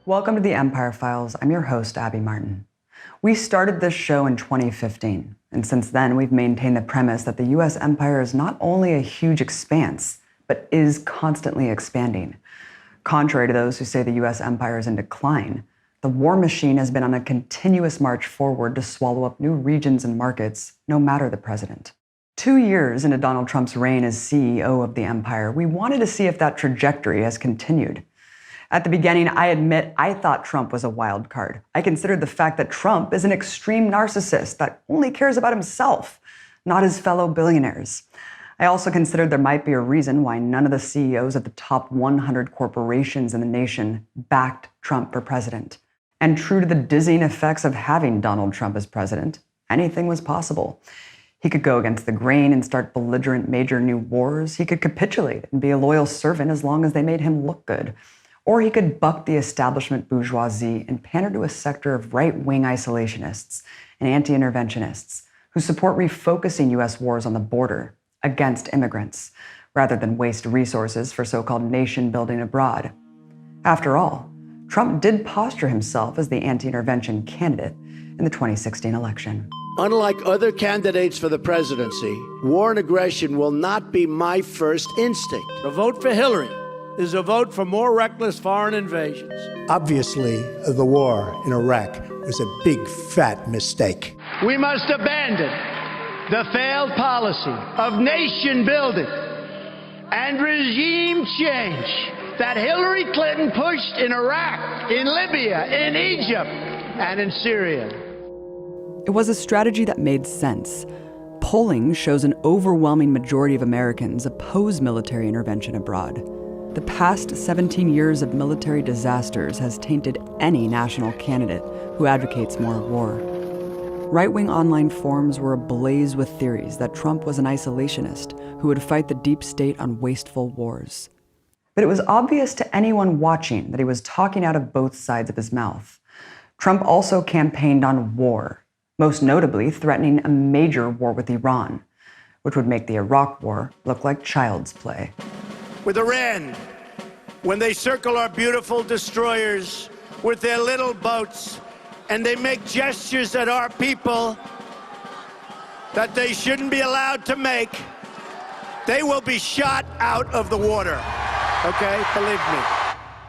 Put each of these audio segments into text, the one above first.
Welcome to the Empire Files. I'm your host, Abby Martin. We started this show in 2015, and since then we've maintained the premise that the U.S. empire is not only a huge expanse, but is constantly expanding. Contrary to those who say the U.S. empire is in decline, the war machine has been on a continuous march forward to swallow up new regions and markets, no matter the president. 2 years into Donald Trump's reign as CEO of the empire, we wanted to see if that trajectory has continued. At the beginning, I admit I thought Trump was a wild card. I considered the fact that Trump is an extreme narcissist that only cares about himself, not his fellow billionaires. I also considered there might be a reason why none of the CEOs of the top 100 corporations in the nation backed Trump for president. And true to the dizzying effects of having Donald Trump as president, anything was possible. He could go against the grain and start belligerent major new wars. He could capitulate and be a loyal servant as long as they made him look good. Or he could buck the establishment bourgeoisie and pander to a sector of right-wing isolationists and anti-interventionists who support refocusing U.S. wars on the border against immigrants, rather than waste resources for so-called nation-building abroad. After all, Trump did posture himself as the anti-intervention candidate in the 2016 election. Unlike other candidates for the presidency, war and aggression will not be my first instinct. A vote for Hillary is a vote for more reckless foreign invasions. Obviously, the war in Iraq was a big, fat mistake. We must abandon the failed policy of nation building and regime change that Hillary Clinton pushed in Iraq, in Libya, in Egypt, and in Syria. It was a strategy that made sense. Polling shows an overwhelming majority of Americans oppose military intervention abroad. The past 17 years of military disasters has tainted any national candidate who advocates more war. Right-wing online forums were ablaze with theories that Trump was an isolationist who would fight the deep state on wasteful wars. But it was obvious to anyone watching that he was talking out of both sides of his mouth. Trump also campaigned on war, most notably threatening a major war with Iran, which would make the Iraq War look like child's play. With Iran, when they circle our beautiful destroyers with their little boats, and they make gestures at our people that they shouldn't be allowed to make, they will be shot out of the water. Okay? Believe me.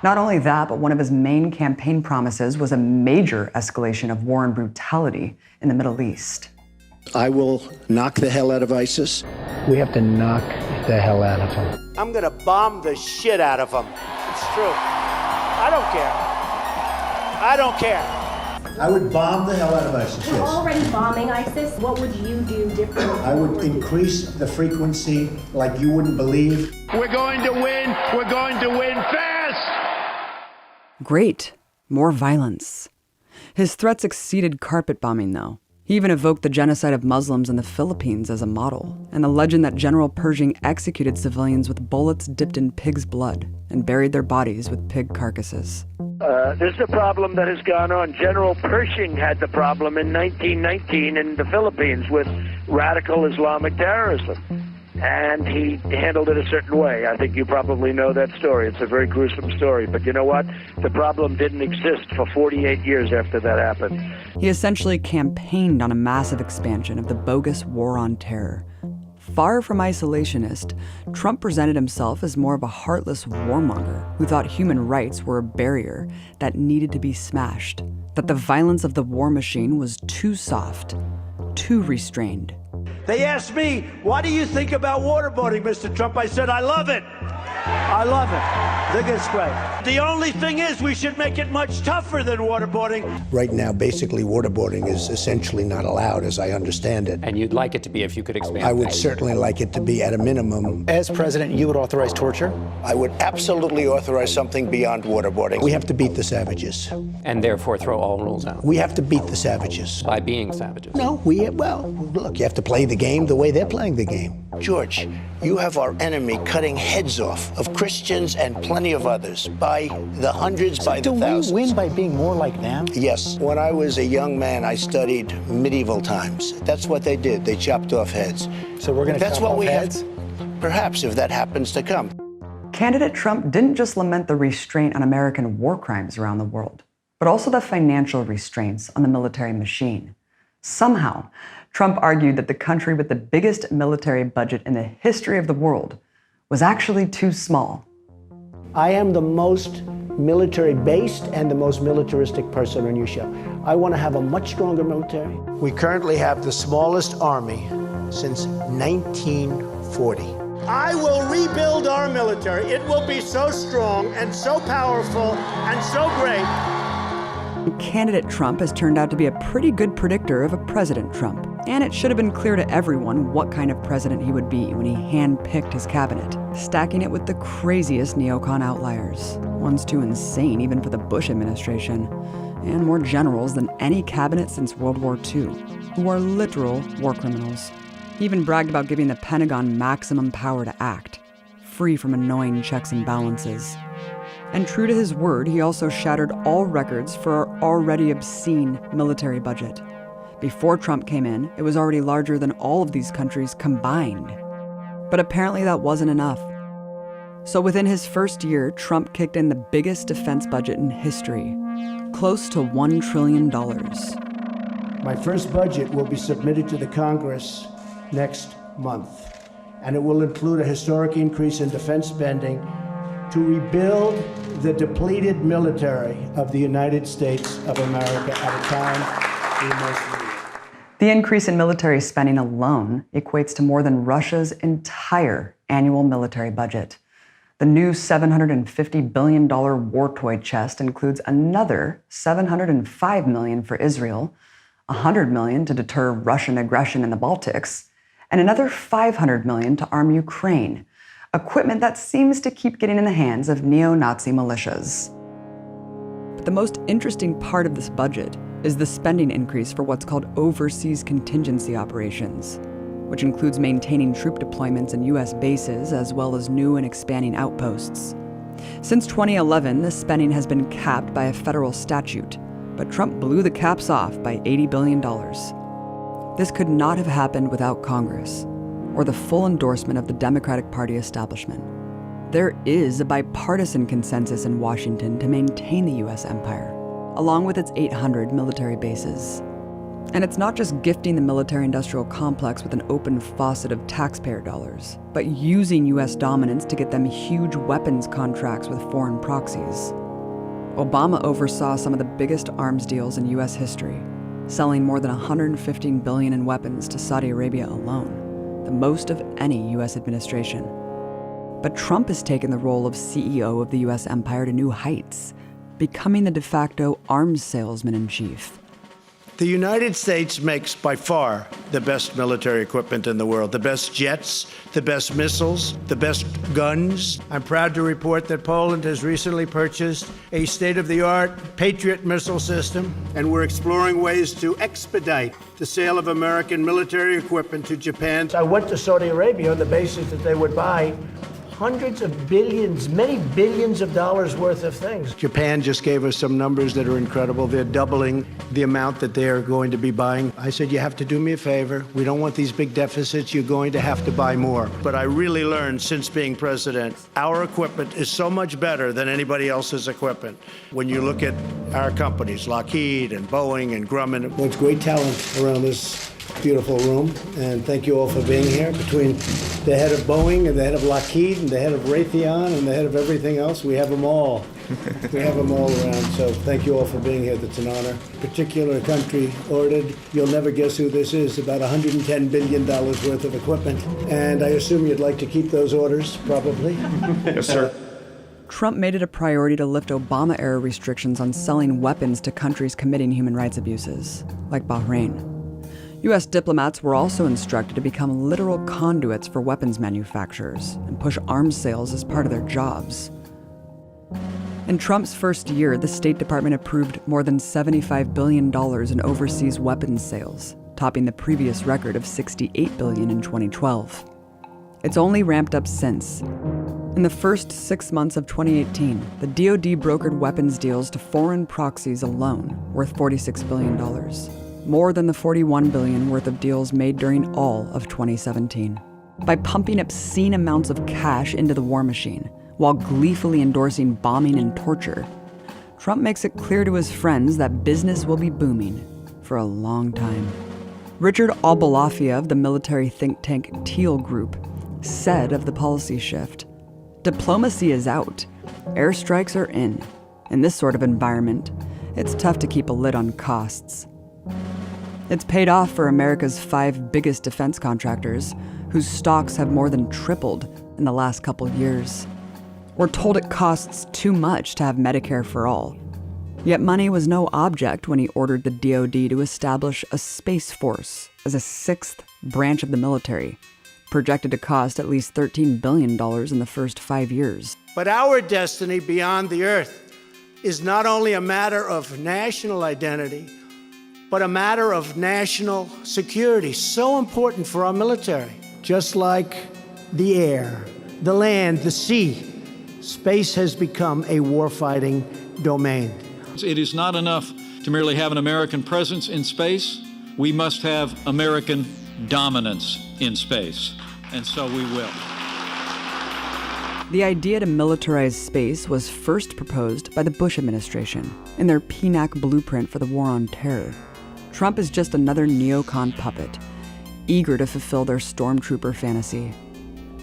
Not only that, but one of his main campaign promises was a major escalation of war and brutality in the Middle East. I will knock the hell out of ISIS. We have to knock the hell out of them. I'm gonna bomb the shit out of them. It's true. I don't care. I don't care. I would bomb the hell out of ISIS, We're yes. already bombing ISIS. What would you do differently? I would increase the frequency like you wouldn't believe. We're going to win. We're going to win fast. Great. More violence. His threats exceeded carpet bombing, though. He even evoked the genocide of Muslims in the Philippines as a model, and the legend that General Pershing executed civilians with bullets dipped in pig's blood and buried their bodies with pig carcasses. This is a problem that has gone on. General Pershing had the problem in 1919 in the Philippines with radical Islamic terrorism. And he handled it a certain way. I think you probably know that story. It's a very gruesome story. But you know what? The problem didn't exist for 48 years after that happened. He essentially campaigned on a massive expansion of the bogus war on terror. Far from isolationist, Trump presented himself as more of a heartless warmonger who thought human rights were a barrier that needed to be smashed, that the violence of the war machine was too soft, too restrained. They asked me, what do you think about waterboarding, Mr. Trump? I said, I love it. I love it. I think it's great. The only thing is we should make it much tougher than waterboarding. Right now, basically, waterboarding is essentially not allowed, as I understand it. And you'd like it to be if you could expand. I would certainly like it to be at a minimum. As president, you would authorize torture? I would absolutely authorize something beyond waterboarding. We have to beat the savages. And therefore throw all rules out. We have to beat the savages. By being savages. No, look, you have to play the game the way they're playing the game. George, you have our enemy cutting heads off of Christians and plenty of others by the hundreds, by the thousands. Do we win by being more like them? Yes. When I was a young man, I studied medieval times. That's what they did. They chopped off heads. So we're going to chop off heads? Perhaps, if that happens to come. Candidate Trump didn't just lament the restraint on American war crimes around the world, but also the financial restraints on the military machine. Somehow, Trump argued that the country with the biggest military budget in the history of the world was actually too small. I am the most military-based and the most militaristic person on your show. I want to have a much stronger military. We currently have the smallest army since 1940. I will rebuild our military. It will be so strong and so powerful and so great. Candidate Trump has turned out to be a pretty good predictor of a President Trump. And it should have been clear to everyone what kind of president he would be when he handpicked his cabinet, stacking it with the craziest neocon outliers, ones too insane even for the Bush administration, and more generals than any cabinet since World War II, who are literal war criminals. He even bragged about giving the Pentagon maximum power to act, free from annoying checks and balances. And true to his word, he also shattered all records for our already obscene military budget. Before Trump came in, it was already larger than all of these countries combined. But apparently that wasn't enough. So within his first year, Trump kicked in the biggest defense budget in history, close to $1 trillion. My first budget will be submitted to the Congress next month, and it will include a historic increase in defense spending to rebuild the depleted military of the United States of America at a time we most need. The increase in military spending alone equates to more than Russia's entire annual military budget. The new $750 billion war toy chest includes another $705 million for Israel, $100 million to deter Russian aggression in the Baltics, and another $500 million to arm Ukraine, equipment that seems to keep getting in the hands of neo-Nazi militias. But the most interesting part of this budget is the spending increase for what's called overseas contingency operations, which includes maintaining troop deployments in U.S. bases as well as new and expanding outposts. Since 2011, this spending has been capped by a federal statute, but Trump blew the caps off by $80 billion. This could not have happened without Congress, or the full endorsement of the Democratic Party establishment. There is a bipartisan consensus in Washington to maintain the U.S. empire, along with its 800 military bases. And it's not just gifting the military-industrial complex with an open faucet of taxpayer dollars, but using U.S. dominance to get them huge weapons contracts with foreign proxies. Obama oversaw some of the biggest arms deals in U.S. history, selling more than $115 billion in weapons to Saudi Arabia alone, the most of any U.S. administration. But Trump has taken the role of CEO of the U.S. empire to new heights, becoming the de facto arms salesman-in-chief. The United States makes by far the best military equipment in the world, the best jets, the best missiles, the best guns. I'm proud to report that Poland has recently purchased a state-of-the-art Patriot missile system, and we're exploring ways to expedite the sale of American military equipment to Japan. I went to Saudi Arabia on the basis that they would buy hundreds of billions, many billions of dollars worth of things. Japan just gave us some numbers that are incredible. They're doubling the amount that they are going to be buying. I said, you have to do me a favor. We don't want these big deficits. You're going to have to buy more. But I really learned since being president, our equipment is so much better than anybody else's equipment. When you look at our companies, Lockheed and Boeing and Grumman. There's great talent around this beautiful room, and thank you all for being here. Between the head of Boeing and the head of Lockheed and the head of Raytheon and the head of everything else, we have them all. We have them all around, so thank you all for being here. That's an honor. Particular country ordered, you'll never guess who this is, about $110 billion worth of equipment. And I assume you'd like to keep those orders, probably? Yes, sir. Trump made it a priority to lift Obama-era restrictions on selling weapons to countries committing human rights abuses, like Bahrain. U.S. diplomats were also instructed to become literal conduits for weapons manufacturers and push arms sales as part of their jobs. In Trump's first year, the State Department approved more than $75 billion in overseas weapons sales, topping the previous record of $68 billion in 2012. It's only ramped up since. In the first 6 months of 2018, the DoD brokered weapons deals to foreign proxies alone, worth $46 billion. More than the $41 billion worth of deals made during all of 2017. By pumping obscene amounts of cash into the war machine, while gleefully endorsing bombing and torture, Trump makes it clear to his friends that business will be booming for a long time. Richard Albalafia of the military think tank Teal Group said of the policy shift, "Diplomacy is out. Airstrikes are in. In this sort of environment, it's tough to keep a lid on costs." It's paid off for America's 5 biggest defense contractors, whose stocks have more than tripled in the last couple years. We're told it costs too much to have Medicare for all. Yet money was no object when he ordered the DoD to establish a Space Force as a 6th branch of the military, projected to cost at least $13 billion in the first 5 years. But our destiny beyond the earth is not only a matter of national identity, but a matter of national security, so important for our military. Just like the air, the land, the sea, space has become a warfighting domain. It is not enough to merely have an American presence in space. We must have American dominance in space, and so we will. The idea to militarize space was first proposed by the Bush administration in their PNAC blueprint for the War on Terror. Trump is just another neocon puppet, eager to fulfill their stormtrooper fantasy.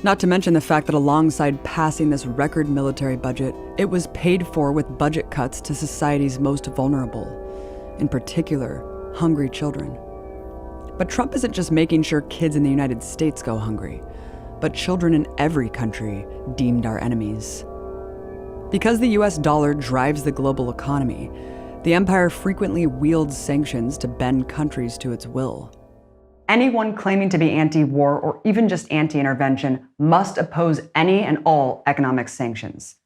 Not to mention the fact that alongside passing this record military budget, it was paid for with budget cuts to society's most vulnerable, in particular, hungry children. But Trump isn't just making sure kids in the United States go hungry, but children in every country deemed our enemies. Because the US dollar drives the global economy, the empire frequently wields sanctions to bend countries to its will. Anyone claiming to be anti-war or even just anti-intervention must oppose any and all economic sanctions.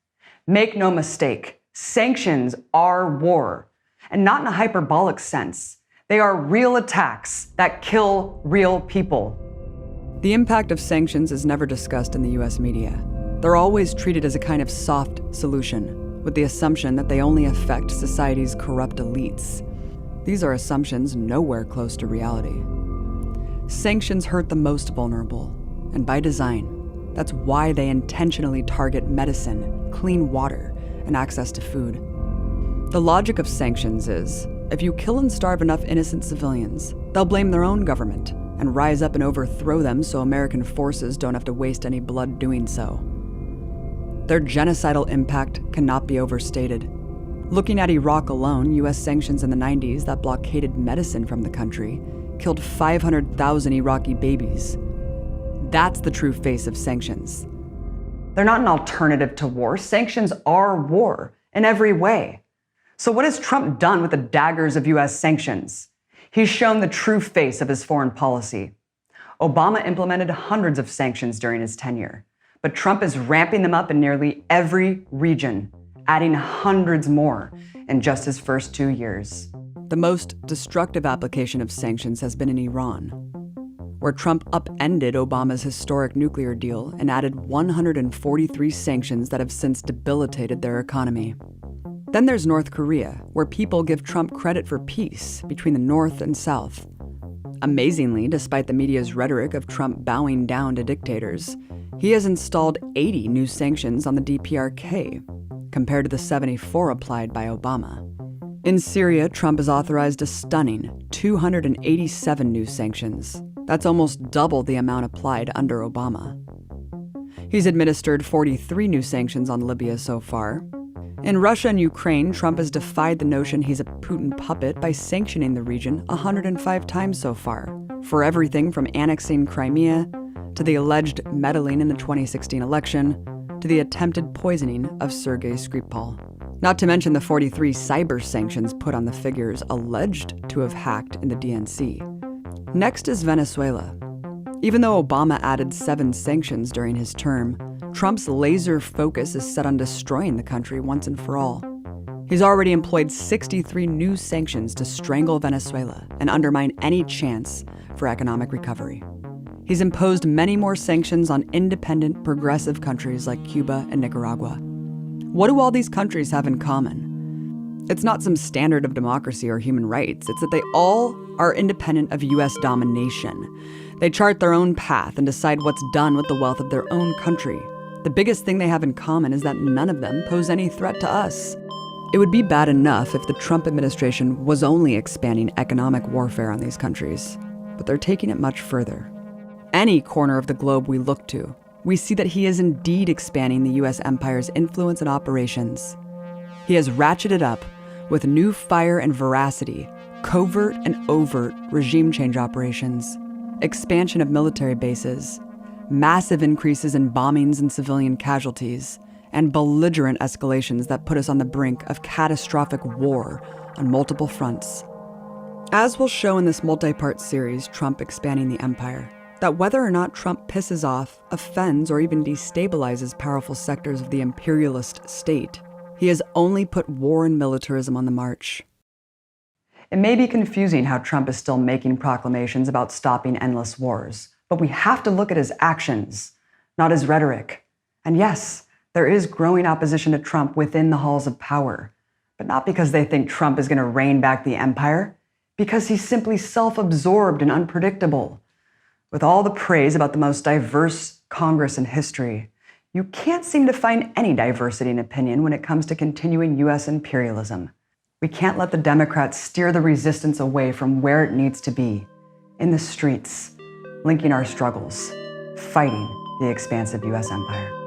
Make no mistake, sanctions are war, and not in a hyperbolic sense. They are real attacks that kill real people. The impact of sanctions is never discussed in the US media. They're always treated as a kind of soft solution, with the assumption that they only affect society's corrupt elites. These are assumptions nowhere close to reality. Sanctions hurt the most vulnerable, and by design. That's why they intentionally target medicine, clean water, and access to food. The logic of sanctions is, if you kill and starve enough innocent civilians, they'll blame their own government and rise up and overthrow them so American forces don't have to waste any blood doing so. Their genocidal impact cannot be overstated. Looking at Iraq alone, US sanctions in the 90s that blockaded medicine from the country killed 500,000 Iraqi babies. That's the true face of sanctions. They're not an alternative to war. Sanctions are war in every way. So what has Trump done with the daggers of US sanctions? He's shown the true face of his foreign policy. Obama implemented hundreds of sanctions during his tenure, but Trump is ramping them up in nearly every region, adding hundreds more in just his first 2 years. The most destructive application of sanctions has been in Iran, where Trump upended Obama's historic nuclear deal and added 143 sanctions that have since debilitated their economy. Then there's North Korea, where people give Trump credit for peace between the North and South. Amazingly, despite the media's rhetoric of Trump bowing down to dictators, he has installed 80 new sanctions on the DPRK, compared to the 74 applied by Obama. In Syria, Trump has authorized a stunning 287 new sanctions. That's almost double the amount applied under Obama. He's administered 43 new sanctions on Libya so far. In Russia and Ukraine, Trump has defied the notion he's a Putin puppet by sanctioning the region 105 times so far, for everything from annexing Crimea, to the alleged meddling in the 2016 election, to the attempted poisoning of Sergei Skripal. Not to mention the 43 cyber sanctions put on the figures alleged to have hacked in the DNC. Next is Venezuela. Even though Obama added 7 sanctions during his term, Trump's laser focus is set on destroying the country once and for all. He's already employed 63 new sanctions to strangle Venezuela and undermine any chance for economic recovery. He's imposed many more sanctions on independent, progressive countries like Cuba and Nicaragua. What do all these countries have in common? It's not some standard of democracy or human rights. It's that they all are independent of US domination. They chart their own path and decide what's done with the wealth of their own country. The biggest thing they have in common is that none of them pose any threat to us. It would be bad enough if the Trump administration was only expanding economic warfare on these countries, but they're taking it much further. Any corner of the globe we look to, we see that he is indeed expanding the US empire's influence and operations. He has ratcheted up with new fire and veracity, covert and overt regime change operations, expansion of military bases, massive increases in bombings and civilian casualties, and belligerent escalations that put us on the brink of catastrophic war on multiple fronts. As we'll show in this multi-part series, Trump Expanding the Empire, that whether or not Trump pisses off, offends, or even destabilizes powerful sectors of the imperialist state, he has only put war and militarism on the march. It may be confusing how Trump is still making proclamations about stopping endless wars, but we have to look at his actions, not his rhetoric. And yes, there is growing opposition to Trump within the halls of power, but not because they think Trump is going to rein back the empire, because he's simply self-absorbed and unpredictable. With all the praise about the most diverse Congress in history, you can't seem to find any diversity in opinion when it comes to continuing US imperialism. We can't let the Democrats steer the resistance away from where it needs to be, in the streets, linking our struggles, fighting the expansive US empire.